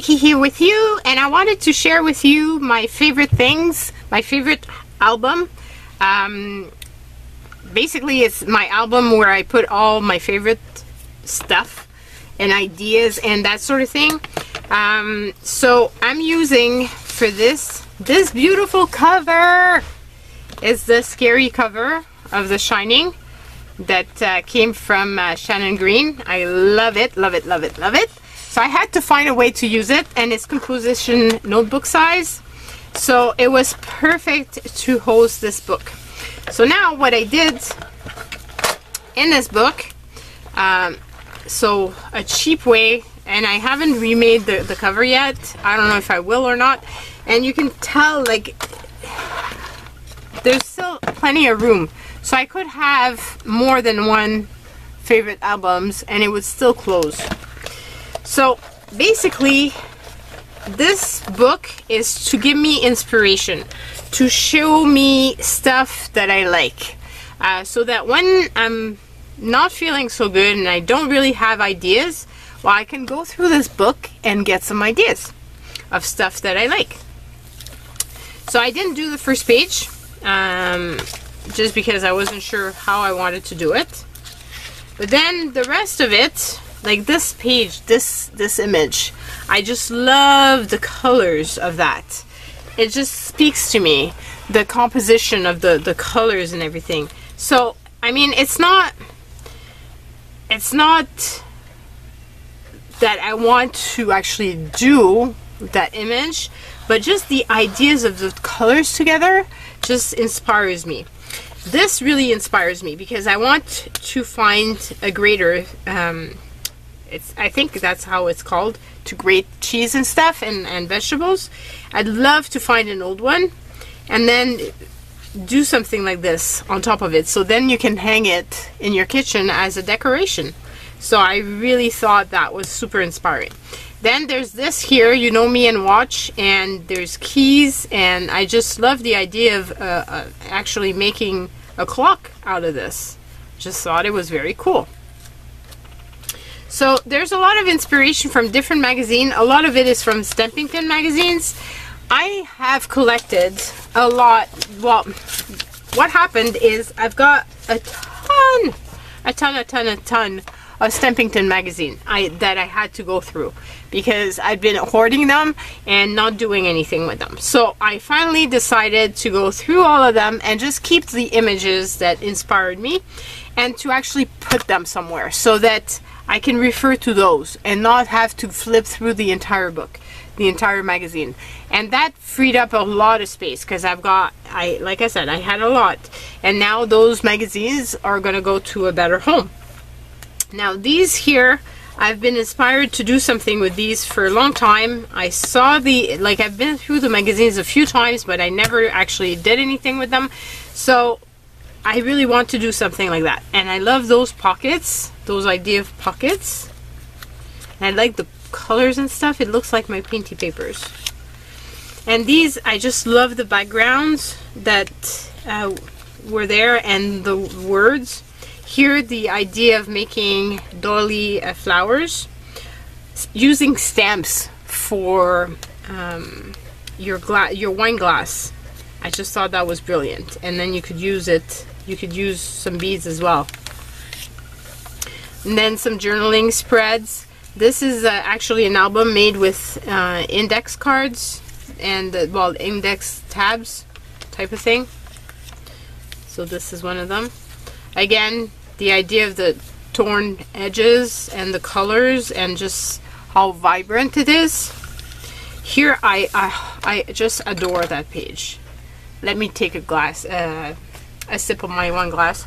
Vicky here with you, and I wanted to share with you my favorite things, my favorite album. Basically it's my album where I put all my favorite stuff and ideas and that sort of thing. So I'm using for this beautiful cover. Is the scary cover of The Shining that came from Shannon Green. I love it, love it, love it, love it. So I had to find a way to use it, and it's composition notebook size, so it was perfect to host this book. So now what I did in this book, so a cheap way, and I haven't remade the cover yet. I don't know if I will or not, and you can tell like there's still plenty of room, so I could have more than one favorite albums and it would still close. So basically this book is to give me inspiration, to show me stuff that I like, so that when I'm not feeling so good and I don't really have ideas, well, I can go through this book and get some ideas of stuff that I like. So I didn't do the first page just because I wasn't sure how I wanted to do it, but then the rest of it, like this page, this image, I just love the colors of that. It just speaks to me, the composition of the colors and everything. So I mean, it's not that I want to actually do that image, but just the ideas of the colors together just inspires me. This really inspires me because I want to find a grater. I think that's how it's called, to grate cheese and stuff and vegetables. I'd love to find an old one and then do something like this on top of it, so then you can hang it in your kitchen as a decoration. So I really thought that was super inspiring. Then there's this here, You Know Me and Watch, and there's keys, and I just love the idea of actually making a clock out of this. Just thought it was very cool. So there's a lot of inspiration from different magazines. A lot of it is from Stampington magazines. I have collected a lot. Well, what happened is I've got a ton of Stampington magazine that I had to go through because I'd been hoarding them and not doing anything with them. So I finally decided to go through all of them and just keep the images that inspired me and to actually put them somewhere so that I can refer to those and not have to flip through the entire book, the entire magazine. And that freed up a lot of space because like I said, I had a lot, and now those magazines are going to go to a better home. Now these here, I've been inspired to do something with these for a long time. I saw I've been through the magazines a few times, but I never actually did anything with them. So I really want to do something like that. And I love those pockets, those idea of pockets. And I like the colors and stuff. It looks like my painty papers. And these, I just love the backgrounds that were there and the words. Here, the idea of making dolly flowers, using stamps for your wine glass. I just thought that was brilliant. And then you could use it. You could use some beads as well. And then some journaling spreads. This is actually an album made with index cards and well, index tabs type of thing. So this is one of them. Again, the idea of the torn edges and the colors and just how vibrant it is. Here, I just adore that page. Let me take a sip of my wine glass.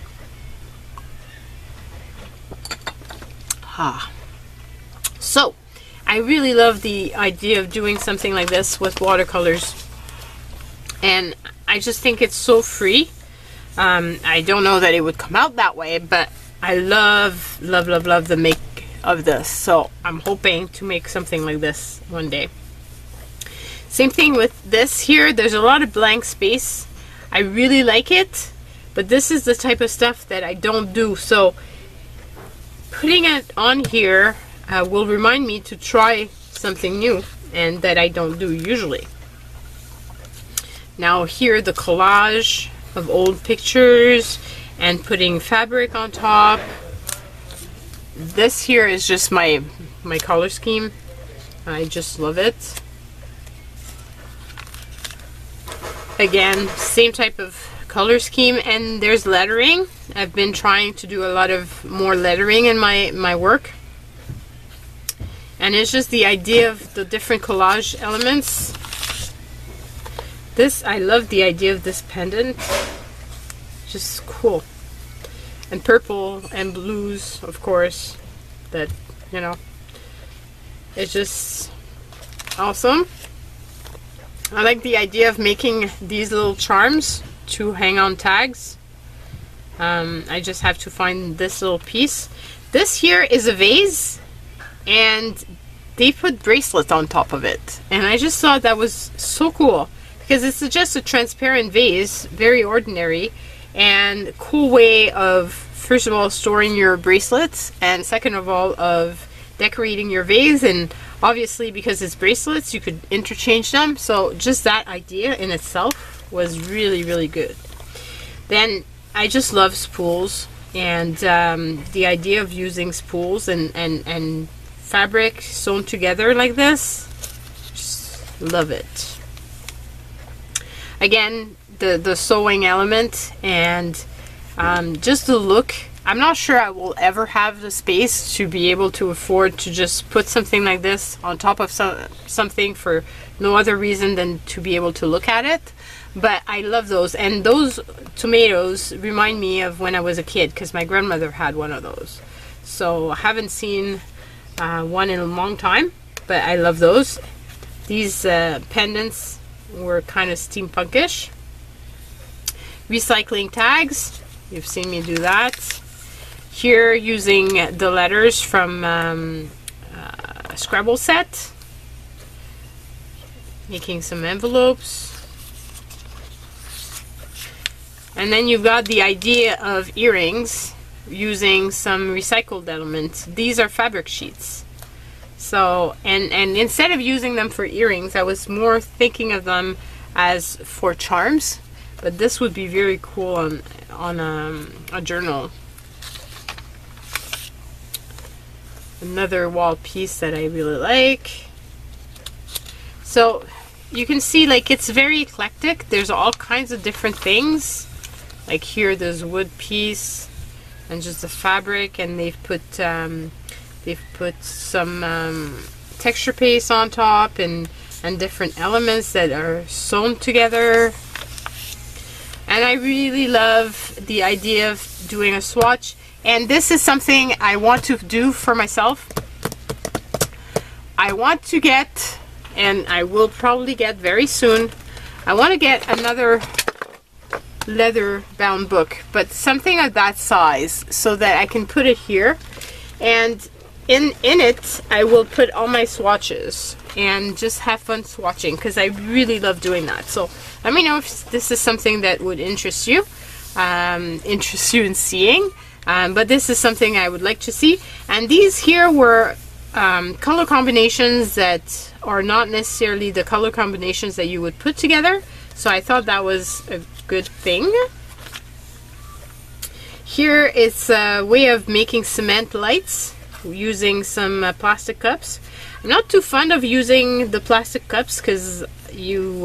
So I really love the idea of doing something like this with watercolors, and I just think it's so free. I don't know that it would come out that way, but I love the make of this, so I'm hoping to make something like this one day. Same thing with this here. There's a lot of blank space. I really like it, but this is the type of stuff that I don't do, so putting it on here will remind me to try something new and that I don't do usually. Now here, the collage of old pictures and putting fabric on top. This here is just my color scheme. I just love it. Again, same type of color scheme, and there's lettering. I've been trying to do a lot of more lettering in my work. And it's just the idea of the different collage elements. This, I love the idea of this pendant. Just cool. And purple and blues, of course. That, you know, it's just awesome. I like the idea of making these little charms to hang on tags. I just have to find this little piece. This here is a vase, and they put bracelets on top of it. And I just thought that was so cool, because it's just a transparent vase, very ordinary, and cool way of, first of all, storing your bracelets, and second of all, of decorating your vase. And obviously, because it's bracelets, you could interchange them. So just that idea in itself was really, really good. Then I just love spools, and the idea of using spools and fabric sewn together like this, just love it. Again, the sewing element, and just the look. I'm not sure I will ever have the space to be able to afford to just put something like this on top of something for no other reason than to be able to look at it. But I love those, and those tomatoes remind me of when I was a kid, because my grandmother had one of those. So I haven't seen one in a long time, but I love those. These pendants were kind of steampunkish. Recycling tags, you've seen me do that. Here, using the letters from a Scrabble set, making some envelopes. And then you've got the idea of earrings using some recycled elements. These are fabric sheets. So, and instead of using them for earrings, I was more thinking of them as for charms. But this would be very cool on a journal. Another wall piece that I really like. So you can see, like, it's very eclectic. There's all kinds of different things. Like here, there's a wood piece and just the fabric, and they've put some texture paste on top, and different elements that are sewn together. And I really love the idea of doing a swatch. And this is something I want to do for myself. I want to get, and I will probably get very soon, I want to get another leather bound book, but something of that size, so that I can put it here, and in it I will put all my swatches and just have fun swatching, because I really love doing that. So let me know if this is something that would interest you in seeing. But this is something I would like to see. And these here were color combinations that are not necessarily the color combinations that you would put together. So I thought that was a good thing. Here is a way of making cement lights using some plastic cups. I'm not too fond of using the plastic cups, because you,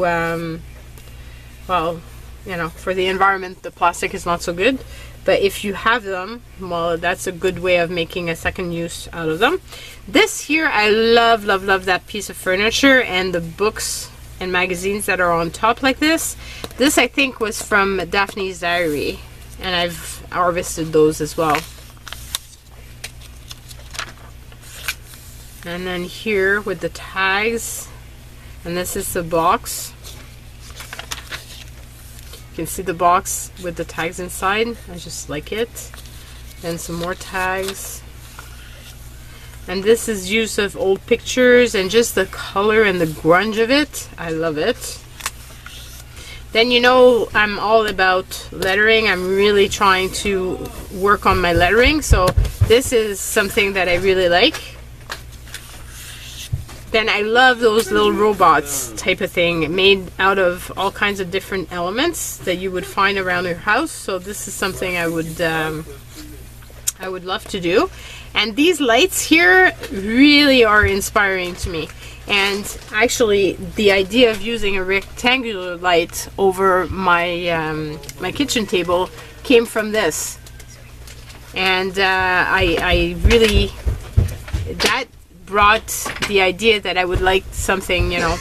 well, you know, for the environment, the plastic is not so good. But if you have them, well, that's a good way of making a second use out of them. This here, I love, love, love that piece of furniture, and the books and magazines that are on top like this. This, I think, was from Daphne's Diary, and I've harvested those as well. And then here with the tags, and this is the box. You can see the box with the tags inside. I just like it. And some more tags. And this is use of old pictures and just the color and the grunge of it. I love it. Then, you know, I'm all about lettering. I'm really trying to work on my lettering. So this is something that I really like. Then I love those little robots type of thing, made out of all kinds of different elements that you would find around your house. So this is something I would love to do. And these lights here really are inspiring to me. And actually, the idea of using a rectangular light over my my kitchen table came from this. And I really, that brought the idea that I would like something, you know,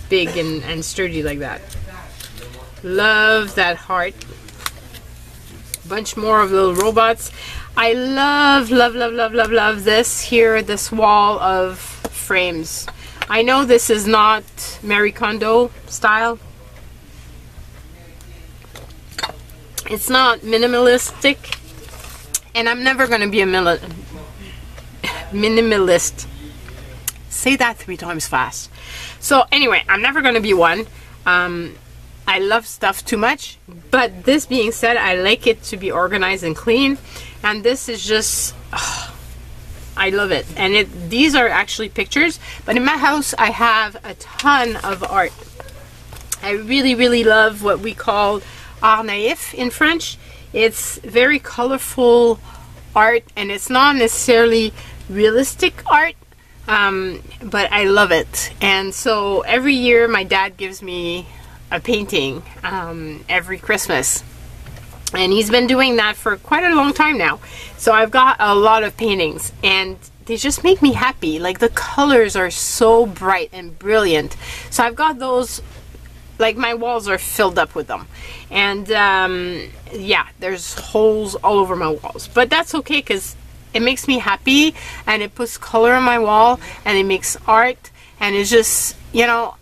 big and sturdy like that. Love that heart. Bunch more of little robots. I love, love, love, love, love, love this here, this wall of frames. I know this is not Marie Kondo style. It's not minimalistic. And I'm never going to be a minimalist. Say that 3 times fast. So anyway, I'm never going to be one. I love stuff too much. But this being said, I like it to be organized and clean. And this is just... I love it. And these are actually pictures. But in my house, I have a ton of art. I really, really love what we call art naïf in French. It's very colorful art, and it's not necessarily realistic art, but I love it. And so every year my dad gives me a painting every Christmas, and he's been doing that for quite a long time now. So I've got a lot of paintings, and they just make me happy. Like, the colors are so bright and brilliant. So I've got those, like, my walls are filled up with them. And yeah, there's holes all over my walls, but that's okay because it makes me happy, and it puts color on my wall, and it makes art, and it's just, you know,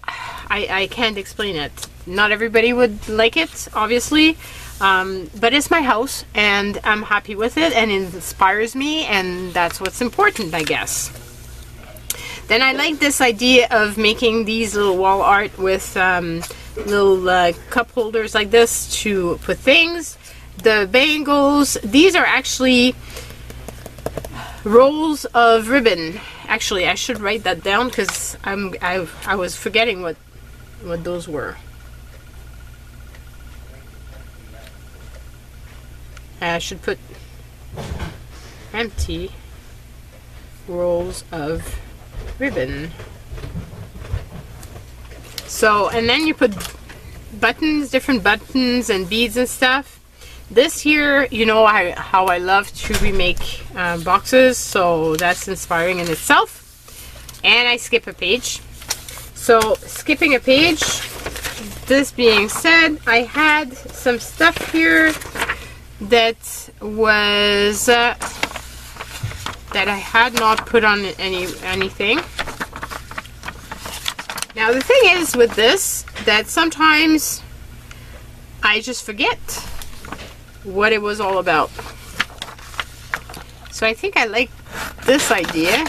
I can't explain it. Not everybody would like it, obviously, but it's my house, and I'm happy with it, and it inspires me, and that's what's important, I guess. Then I like this idea of making these little wall art with little cup holders like this to put things. The bangles, these are actually rolls of ribbon. Actually, I should write that down because I was forgetting what those were. I should put empty rolls of ribbon. So, and then you put buttons, different buttons and beads and stuff. This here, you know how I love to remake boxes, so that's inspiring in itself. And I skip a page. So, skipping a page, this being said, I had some stuff here that was that I had not put on anything. Now the thing is with this, that sometimes I just forget what it was all about. So I think I like this idea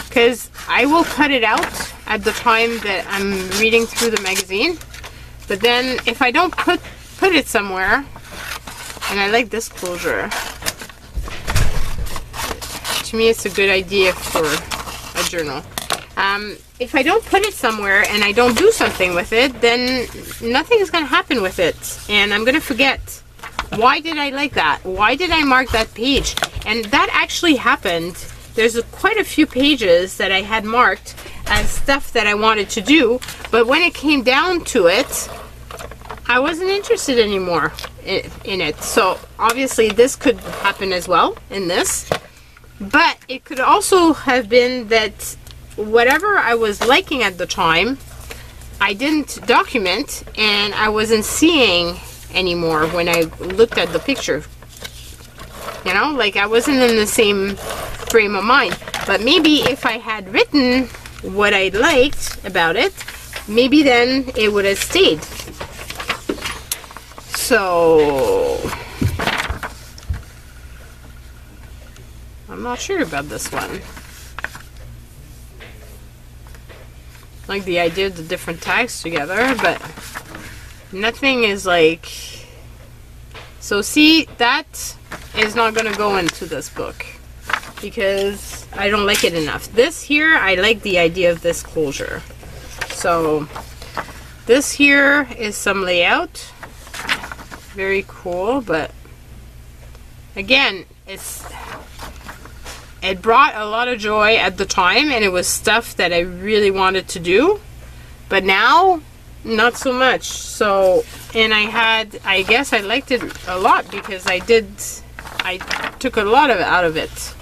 because I will cut it out at the time that I'm reading through the magazine. But then if I don't put it somewhere, and I like this closure. To me, it's a good idea for a journal. If I don't put it somewhere and I don't do something with it, then nothing is going to happen with it. And I'm going to forget. Why did I like that? Why did I mark that page? And that actually happened. There's quite a few pages that I had marked as stuff that I wanted to do. But when it came down to it, I wasn't interested anymore in it. So obviously this could happen as well in this. But it could also have been that whatever I was liking at the time, I didn't document, and I wasn't seeing anymore when I looked at the picture. You know, like I wasn't in the same frame of mind. But maybe if I had written what I liked about it, maybe then it would have stayed. So I'm not sure about this one. Like the idea of the different tags together, but nothing is like... So see, that is not going to go into this book. because I don't like it enough. This here, I like the idea of this closure. So this here is some layout. Very cool, but again, it brought a lot of joy at the time, and it was stuff that I really wanted to do, but now not so much. So, and I guess I liked it a lot because I took a lot out of it.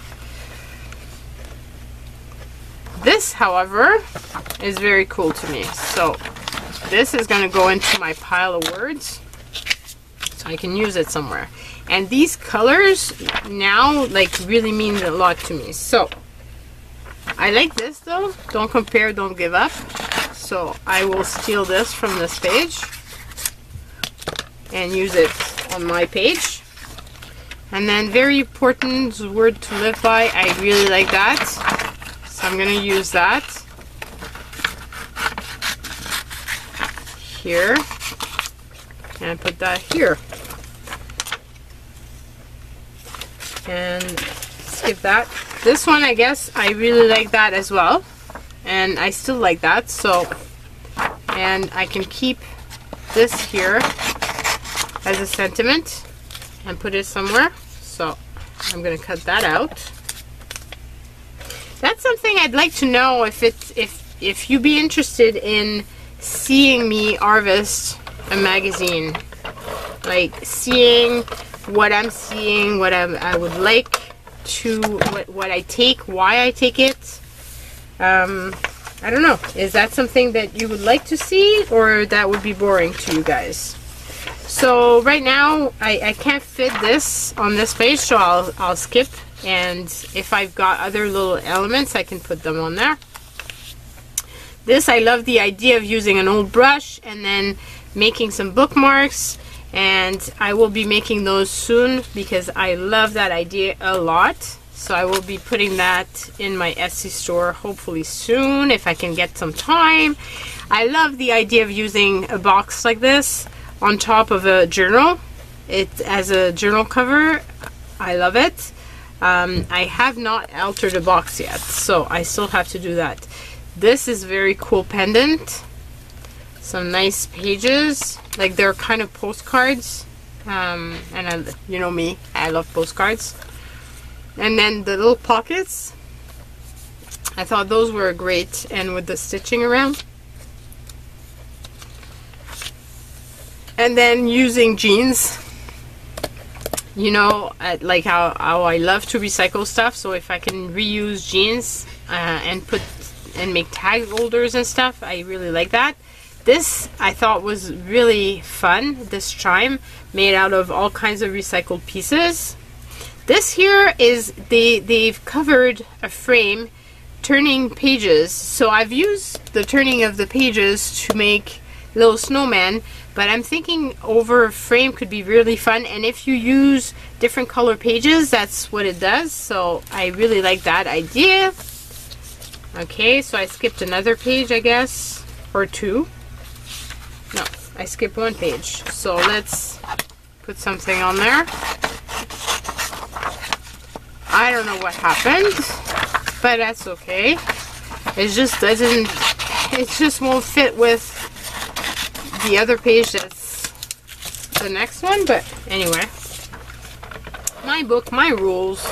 This, however, is very cool to me. So this is going to go into my pile of words so I can use it somewhere. And these colors now like really mean a lot to me. So I like this though. Don't compare, don't give up. So I will steal this from this page and use it on my page. And then very important word to live by. I really like that. So I'm going to use that here. And put that here. And skip that. This one, I guess I really like that as well, and I still like that. So, and I can keep this here as a sentiment and put it somewhere. So I'm gonna cut that out. That's something I'd like to know, if you be interested in seeing me harvest a magazine, like seeing what I'm seeing, what I would like to, what I take, why I take it. I don't know. Is that something that you would like to see, or that would be boring to you guys? So right now I can't fit this on this page, so I'll skip. And if I've got other little elements, I can put them on there. This, I love the idea of using an old brush and then making some bookmarks. And I will be making those soon because I love that idea a lot. So I will be putting that in my Etsy store hopefully soon if I can get some time. I love the idea of using a box like this on top of a journal. It as a journal cover. I love it. I have not altered a box yet, so I still have to do that. This is very cool pendant. Some nice pages, like they're kind of postcards, and you know me, I love postcards. And then the little pockets, I thought those were great, and with the stitching around. And then using jeans, you know, like how I love to recycle stuff. So if I can reuse jeans and make tag holders and stuff, I really like that. This I thought was really fun, this chime made out of all kinds of recycled pieces. This here is, they've covered a frame turning pages. So I've used the turning of the pages to make little snowmen, but I'm thinking over a frame could be really fun. And if you use different color pages, that's what it does. So I really like that idea. Okay, so I skipped another page, I guess, or two. No, I skipped one page. So let's put something on there. I don't know what happened, but that's okay. It just doesn't, it just won't fit with the other page that's the next one. But anyway, my book, my rules,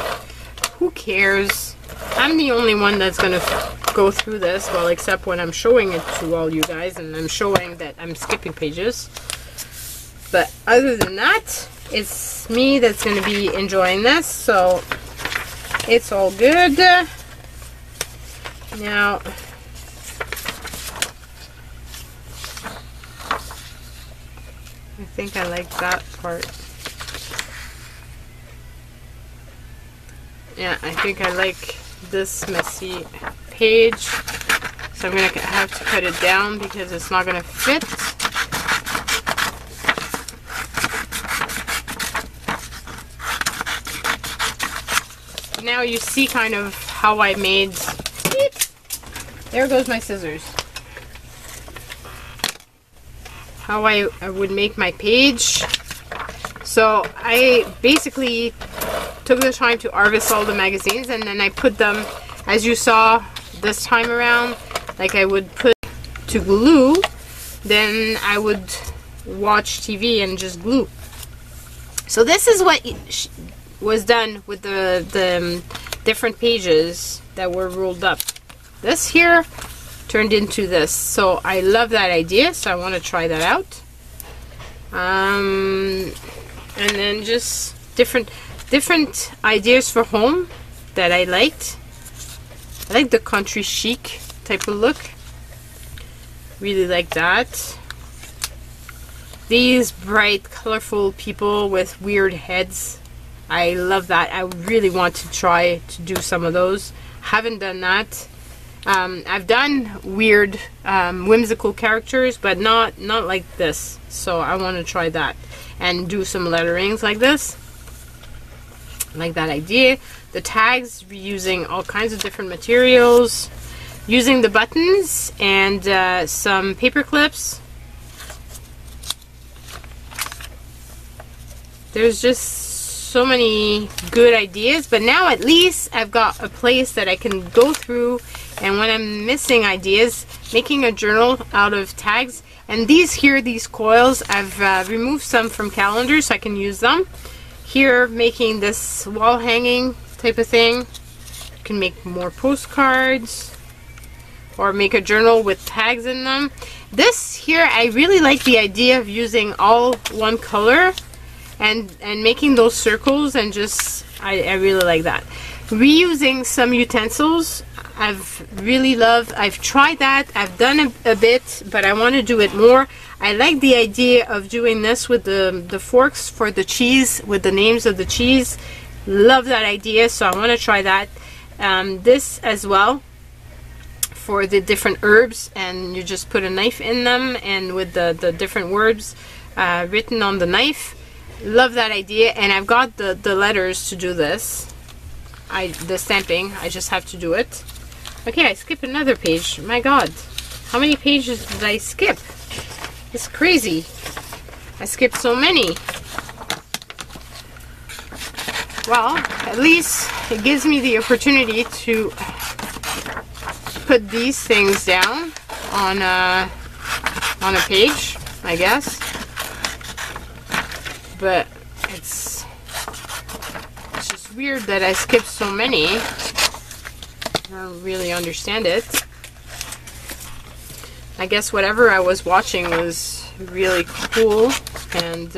who cares? I'm the only one that's gonna go through this, well, except when I'm showing it to all you guys and I'm showing that I'm skipping pages. But other than that, it's me that's going to be enjoying this, so it's all good. Now, I think I like that part. Yeah, I think I like this messy page, so I'm gonna have to cut it down because it's not gonna fit. Now you see kind of how I made, there goes my scissors, how I would make my page. So I basically took the time to harvest all the magazines, and then I put them, as you saw this time around, like I would put to glue, then I would watch TV and just glue. So this is what was done with the different pages that were rolled up. This here turned into this. So I love that idea, so I want to try that out. And then just different ideas for home that I liked. I like the country chic type of look. Really like that. These bright, colorful people with weird heads. I love that. I really want to try to do some of those. Haven't done that. I've done weird, whimsical characters, but not like this. So I want to try that and do some letterings like this. I like that idea. The tags, reusing all kinds of different materials, using the buttons and some paper clips. There's just so many good ideas, but now at least I've got a place that I can go through, and when I'm missing ideas, making a journal out of tags. And these here, these coils, I've removed some from calendars so I can use them. Here, making this wall hanging type of thing. You can make more postcards or make a journal with tags in them. This here, I really like the idea of using all one color and making those circles, and just I really like that. Reusing some utensils, I've tried that. I've done a bit, but I want to do it more. I like the idea of doing this with the forks for the cheese, with the names of the cheese. Love that idea, so I want to try that. This as well for the different herbs, and you just put a knife in them, and with the different words written on the knife. Love that idea, and I've got the letters to do this. The stamping, I just have to do it. Okay, I skipped another page. My God, how many pages did I skip? It's crazy. I skipped so many. Well, at least it gives me the opportunity to put these things down on a page, I guess. But it's just weird that I skipped so many. I don't really understand it. I guess whatever I was watching was really cool, and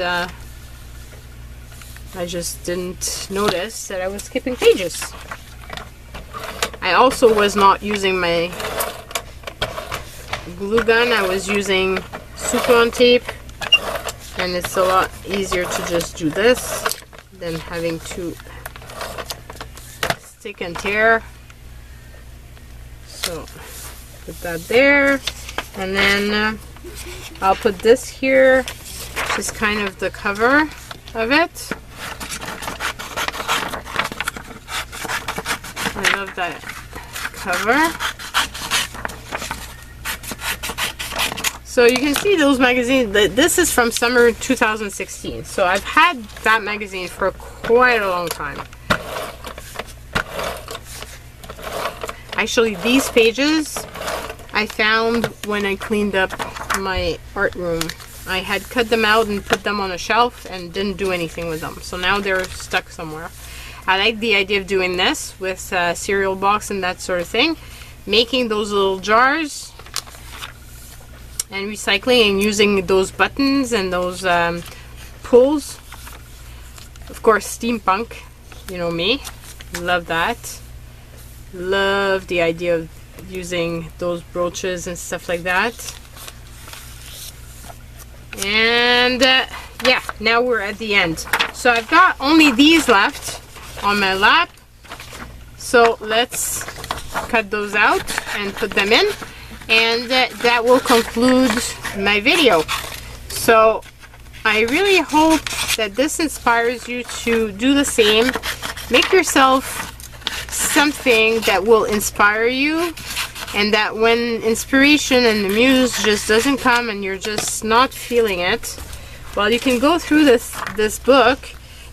I just didn't notice that I was skipping pages. I also was not using my glue gun. I was using Super tape, and it's a lot easier to just do this than having to stick and tear. So put that there, and then I'll put this here, which is kind of the cover of it. I love that cover. So you can see those magazines. This is from summer 2016. So I've had that magazine for quite a long time. Actually, these pages I found when I cleaned up my art room. I had cut them out and put them on a shelf and didn't do anything with them. So now they're stuck somewhere. I like the idea of doing this with cereal box and that sort of thing. Making those little jars and recycling and using those buttons and those pulls. Of course, steampunk, you know me, love that. Love the idea of using those brooches and stuff like that. And yeah, now we're at the end. So I've got only these left on my lap. So let's cut those out and put them in. And that will conclude my video. So I really hope that this inspires you to do the same. Make yourself something that will inspire you, and that when inspiration and the muse just doesn't come and you're just not feeling it, well, you can go through this book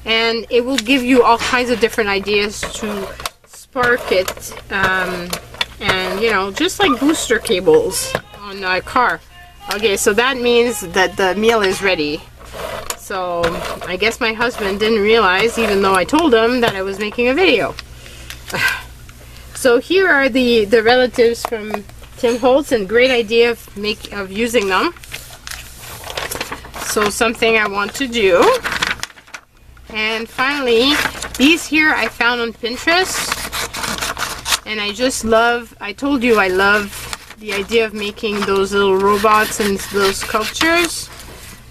and it will give you all kinds of different ideas to spark it, and you know, just like booster cables on a car. Okay, so that means that the meal is ready. So I guess my husband didn't realize, even though I told him that I was making a video. So here are the relatives from Tim Holtz, and great idea of using them. So something I want to do. And finally, these here I found on Pinterest, and I just love, I told you I love the idea of making those little robots and those sculptures.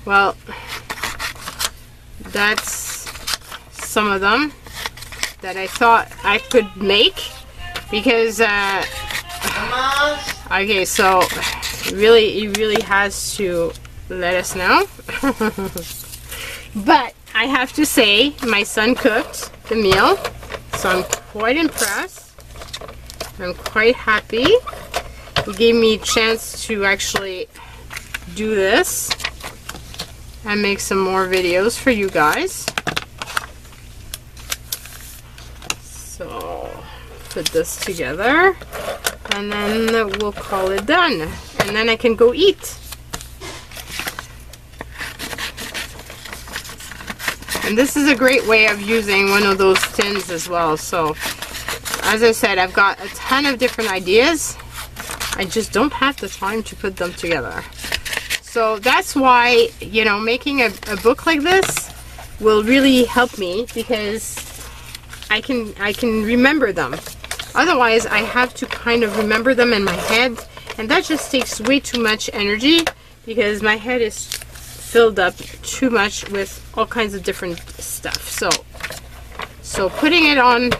Well, that's some of them that I thought I could make, because okay, so really, it really has to let us know. But I have to say, my son cooked the meal, so I'm quite impressed. I'm quite happy. He gave me a chance to actually do this and make some more videos for you guys. So put this together, and then we'll call it done, and then I can go eat. And this is a great way of using one of those tins as well. So as I said, I've got a ton of different ideas. I just don't have the time to put them together. So that's why, you know, making a book like this will really help me, because I can remember them. Otherwise, I have to kind of remember them in my head, and that just takes way too much energy, because my head is filled up too much with all kinds of different stuff. So putting it on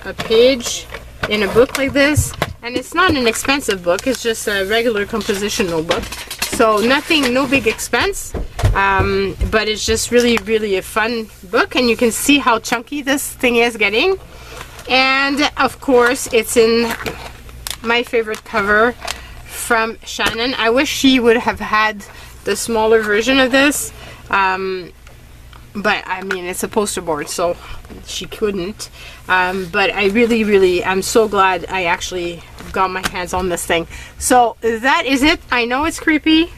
a page in a book like this, and it's not an expensive book, it's just a regular compositional book, so nothing, no big expense, but it's just really a fun book, and you can see how chunky this thing is getting. And of course, it's in my favorite cover from Shannon. I wish she would have had the smaller version of this, but I mean, it's a poster board, so she couldn't. But I really I'm so glad I actually got my hands on this thing. So that is it. I know it's creepy,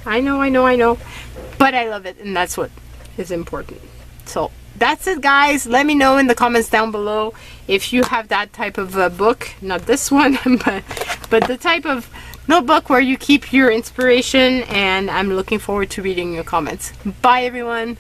I know, but I love it, and that's what is important. So that's it, guys. Let me know in the comments down below if you have that type of book, not this one, but the type of notebook where you keep your inspiration, and I'm looking forward to reading your comments. Bye, everyone.